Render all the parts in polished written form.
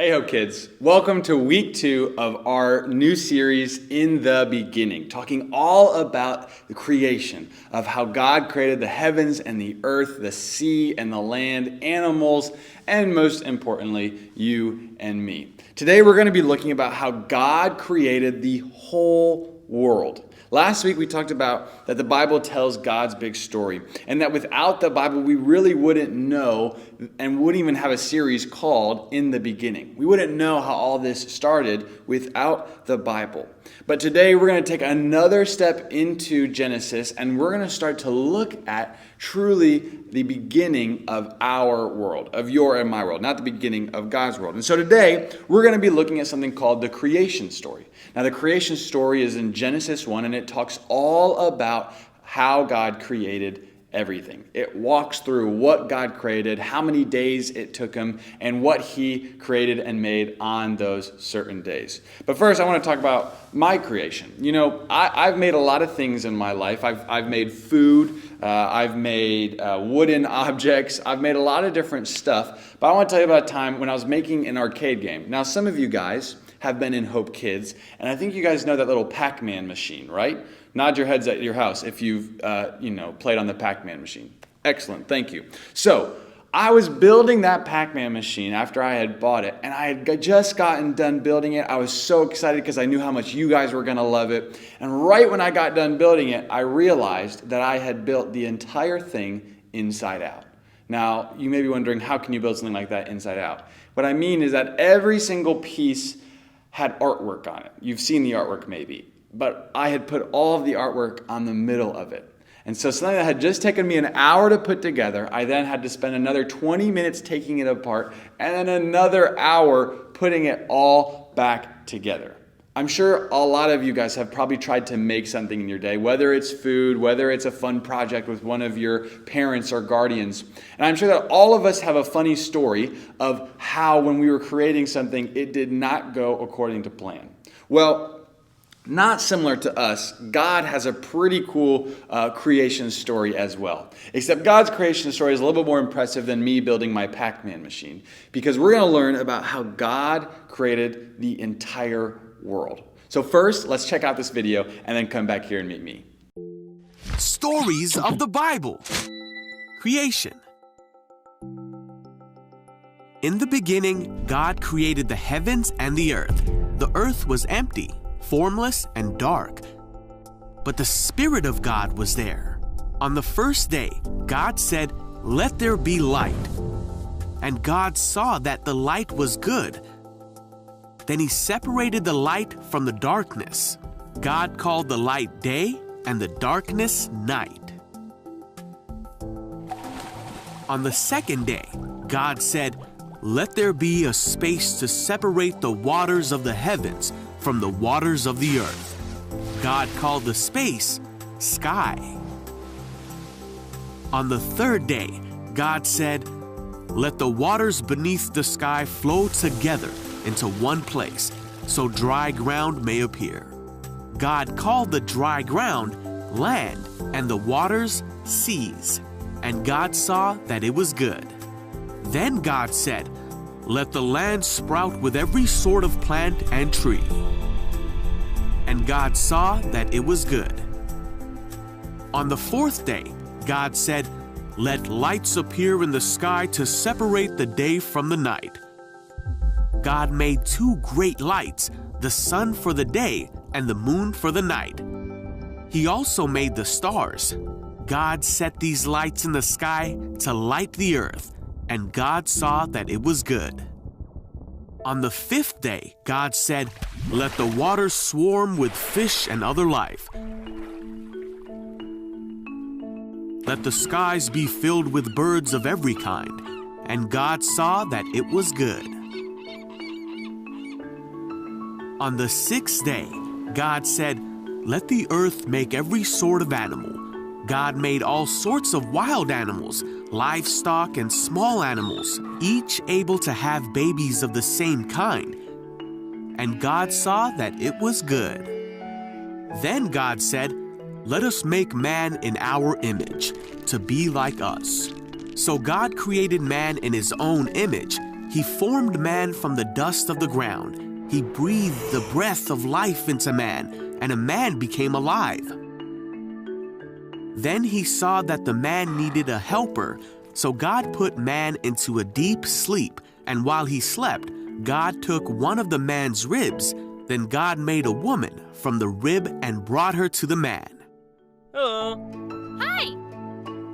Hey ho kids, welcome to week 2 of our new series, In the Beginning, talking all about the creation of how God created the heavens and the earth, the sea and the land, animals, and most importantly, you and me. Today we're going to be looking about how God created the whole world. Last week we talked about that the Bible tells God's big story, and that without the Bible we really wouldn't know and wouldn't even have a series called In the Beginning. We wouldn't know how all this started without the Bible. But today we're going to take another step into Genesis, and we're going to start to look at truly the beginning of our world, of your and my world, not the beginning of God's world. And so today we're going to be looking at something called the creation story. Now the creation story is in Genesis 1, and it talks all about how God created everything. It walks through what God created, how many days it took him, and what he created and made on those certain days. But first, I want to talk about my creation. You know, I've made a lot of things in my life. I've made food. I've made wooden objects. I've made a lot of different stuff. But I want to tell you about a time when I was making an arcade game. Now, some of you guys have been in Hope Kids, and I think you guys know that little Pac-Man machine, right? Nod your heads at your house if you've played on the Pac-Man machine. Excellent, thank you. So I was building that Pac-Man machine after I had bought it, and I had just gotten done building it. I was so excited because I knew how much you guys were going to love it. And right when I got done building it, I realized that I had built the entire thing inside out. Now, you may be wondering, how can you build something like that inside out? What I mean is that every single piece had artwork on it. You've seen the artwork maybe. But I had put all of the artwork on the middle of it. And so something that had just taken me an hour to put together, I then had to spend another 20 minutes taking it apart, and then another hour putting it all back together. I'm sure a lot of you guys have probably tried to make something in your day, whether it's food, whether it's a fun project with one of your parents or guardians. And I'm sure that all of us have a funny story of how when we were creating something, it did not go according to plan. Well, not similar to us, God has a pretty cool creation story as well. Except God's creation story is a little bit more impressive than me building my Pac-Man machine, because we're going to learn about how God created the entire world. So first, let's check out this video and then come back here and meet me. Stories of the Bible. Creation. In the beginning, God created the heavens and the earth. The earth was empty, formless and dark, but the Spirit of God was there. On the first day, God said, "Let there be light." And God saw that the light was good. Then he separated the light from the darkness. God called the light day and the darkness night. On the second day, God said, "Let there be a space to separate the waters of the heavens from the waters of the earth." God called the space sky. On the third day, God said, "Let the waters beneath the sky flow together into one place, so dry ground may appear." God called the dry ground land and the waters seas, and God saw that it was good. Then God said, "Let the land sprout with every sort of plant and tree." And God saw that it was good. On the fourth day, God said, "Let lights appear in the sky to separate the day from the night." God made 2 great lights, the sun for the day and the moon for the night. He also made the stars. God set these lights in the sky to light the earth, and God saw that it was good. On the fifth day, God said, "Let the waters swarm with fish and other life. Let the skies be filled with birds of every kind." And God saw that it was good. On the sixth day, God said, "Let the earth make every sort of animal." God made all sorts of wild animals, livestock and small animals, each able to have babies of the same kind. And God saw that it was good. Then God said, "Let us make man in our image, to be like us." So God created man in his own image. He formed man from the dust of the ground. He breathed the breath of life into man, and a man became alive. Then he saw that the man needed a helper, so God put man into a deep sleep, and while he slept, God took one of the man's ribs. Then God made a woman from the rib and brought her to the man. Hello. Hi.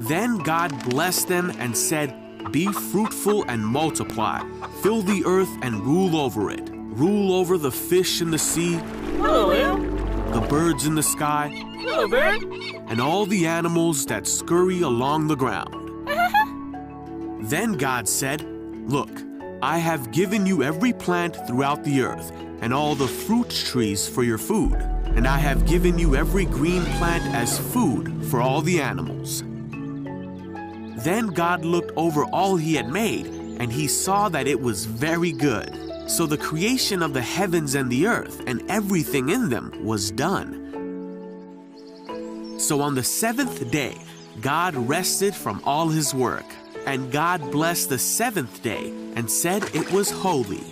Then God blessed them and said, "Be fruitful and multiply. Fill the earth and rule over it. Rule over the fish in the sea, Hello, Will. the birds in the sky, Hello, Bird. and all the animals that scurry along the ground." Then God said, "Look, I have given you every plant throughout the earth, and all the fruit trees for your food, and I have given you every green plant as food for all the animals." Then God looked over all he had made, and he saw that it was very good. So the creation of the heavens and the earth and everything in them was done. So on the seventh day, God rested from all his work, and God blessed the seventh day and said it was holy.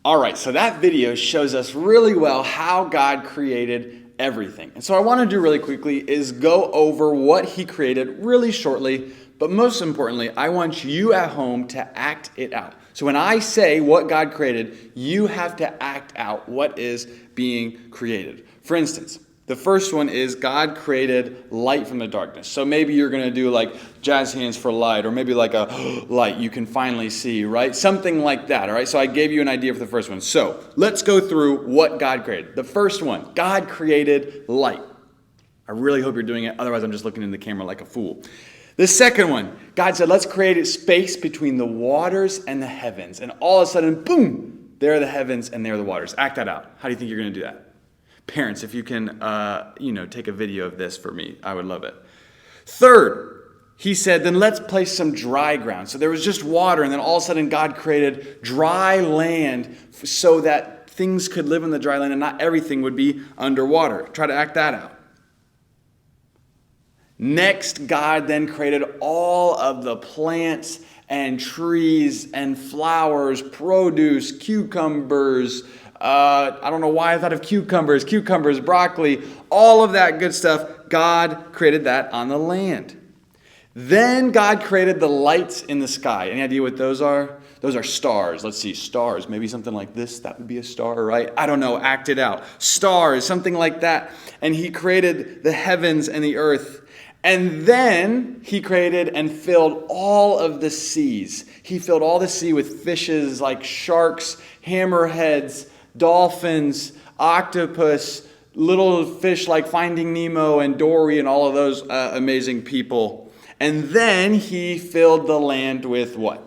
All right, so that video shows us really well how God created everything. And so what I want to do really quickly is go over what he created really shortly, but most importantly, I want you at home to act it out. So when I say what God created, you have to act out what is being created. For instance, the first one is God created light from the darkness. So maybe you're going to do like jazz hands for light, or maybe like a light you can finally see, right? Something like that, all right? So I gave you an idea for the first one. So let's go through what God created. The first one, God created light. I really hope you're doing it. Otherwise, I'm just looking in the camera like a fool. The second one, God said, let's create a space between the waters and the heavens. And all of a sudden, boom, there are the heavens and there are the waters. Act that out. How do you think you're going to do that? Parents, if you can, take a video of this for me, I would love it. Third, he said, then let's place some dry ground. So there was just water, and then all of a sudden God created dry land so that things could live in the dry land and not everything would be underwater. Try to act that out. Next, God then created all of the plants and trees and flowers, produce, cucumbers. I don't know why I thought of cucumbers, broccoli, all of that good stuff. God created that on the land. Then God created the lights in the sky. Any idea what those are? Those are stars. Let's see, stars. Maybe something like this. That would be a star, right? I don't know. Act it out. Stars, something like that. And he created the heavens and the earth. And then he created and filled all of the seas. He filled all the sea with fishes like sharks, hammerheads, dolphins, octopus, little fish like Finding Nemo and Dory and all of those amazing people. And then he filled the land with what?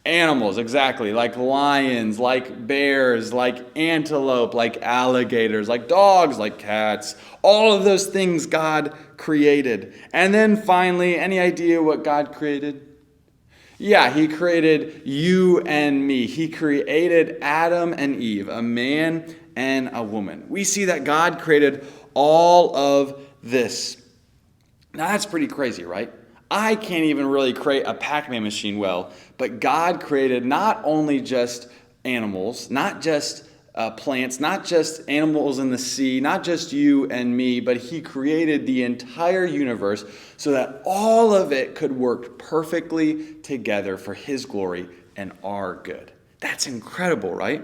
Animals, exactly, like lions, like bears, like antelope, like alligators, like dogs, like cats. All of those things God created. And then finally, any idea what God created? Yeah, he created you and me. He created Adam and Eve, a man and a woman. We see that God created all of this. Now that's pretty crazy, right? I can't even really create a Pac-Man machine well, but God created not only just animals, not just plants, not just animals in the sea, not just you and me, but he created the entire universe so that all of it could work perfectly together for his glory and our good. That's incredible, right?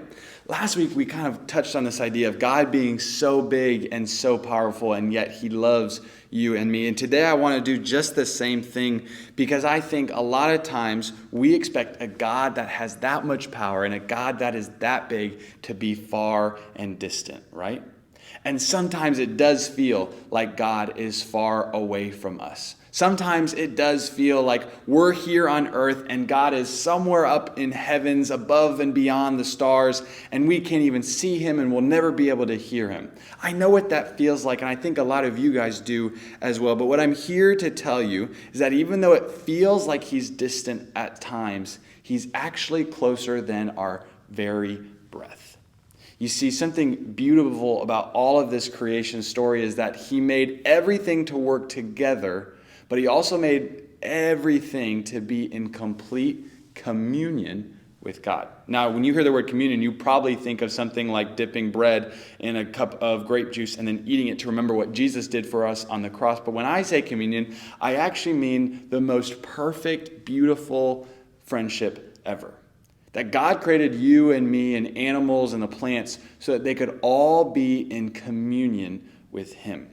Last week we kind of touched on this idea of God being so big and so powerful, and yet he loves you and me. And today I want to do just the same thing, because I think a lot of times we expect a God that has that much power and a God that is that big to be far and distant, right? And sometimes it does feel like God is far away from us. Sometimes it does feel like we're here on earth and God is somewhere up in heavens above and beyond the stars, and we can't even see him and we'll never be able to hear him. I know what that feels like, and I think a lot of you guys do as well. But what I'm here to tell you is that even though it feels like he's distant at times, he's actually closer than our very breath. You see, something beautiful about all of this creation story is that he made everything to work together, but he also made everything to be in complete communion with God. Now, when you hear the word communion, you probably think of something like dipping bread in a cup of grape juice and then eating it to remember what Jesus did for us on the cross. But when I say communion, I actually mean the most perfect, beautiful friendship ever. That God created you and me and animals and the plants so that they could all be in communion with him.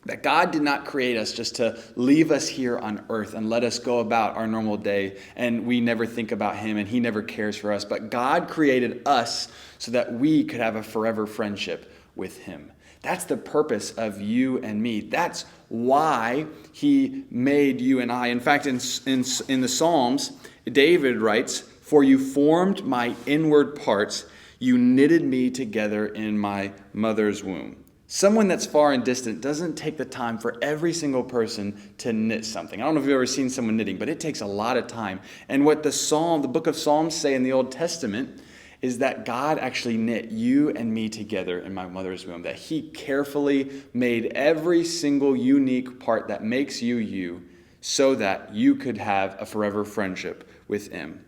That God did not create us just to leave us here on earth and let us go about our normal day and we never think about him and he never cares for us. But God created us so that we could have a forever friendship with him. That's the purpose of you and me. That's why he made you and I. In fact, in the Psalms, David writes, "For you formed my inward parts, you knitted me together in my mother's womb." Someone that's far and distant doesn't take the time for every single person to knit something. I don't know if you've ever seen someone knitting, but it takes a lot of time. And what the book of Psalms say in the Old Testament is that God actually knit you and me together in my mother's womb, that he carefully made every single unique part that makes you you so that you could have a forever friendship with him.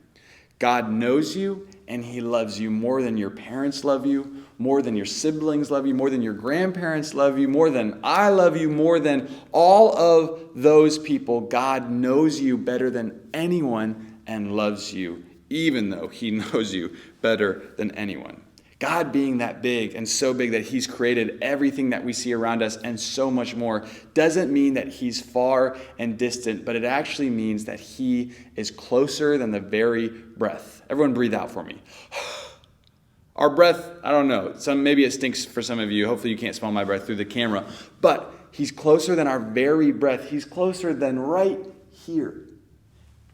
God knows you and he loves you more than your parents love you, more than your siblings love you, more than your grandparents love you, more than I love you, more than all of those people. God knows you better than anyone and loves you, even though he knows you better than anyone. God being that big and so big that he's created everything that we see around us and so much more doesn't mean that he's far and distant, but it actually means that he is closer than the very breath. Everyone breathe out for me. Our breath, I don't know, maybe it stinks for some of you. Hopefully you can't smell my breath through the camera, but he's closer than our very breath. He's closer than right here.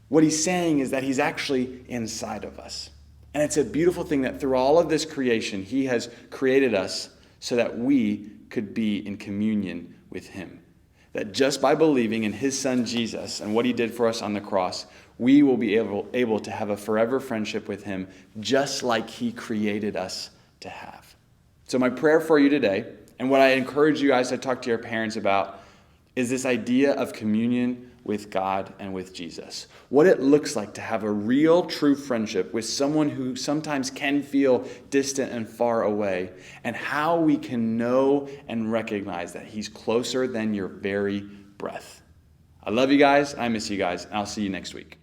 What he's saying is that he's actually inside of us. And it's a beautiful thing that through all of this creation, he has created us so that we could be in communion with him. That just by believing in his son Jesus and what he did for us on the cross, we will be able to have a forever friendship with him just like he created us to have. So my prayer for you today, and what I encourage you guys to talk to your parents about, is this idea of communion with God and with Jesus. What it looks like to have a real, true friendship with someone who sometimes can feel distant and far away, and how we can know and recognize that he's closer than your very breath. I love you guys. I miss you guys. And I'll see you next week.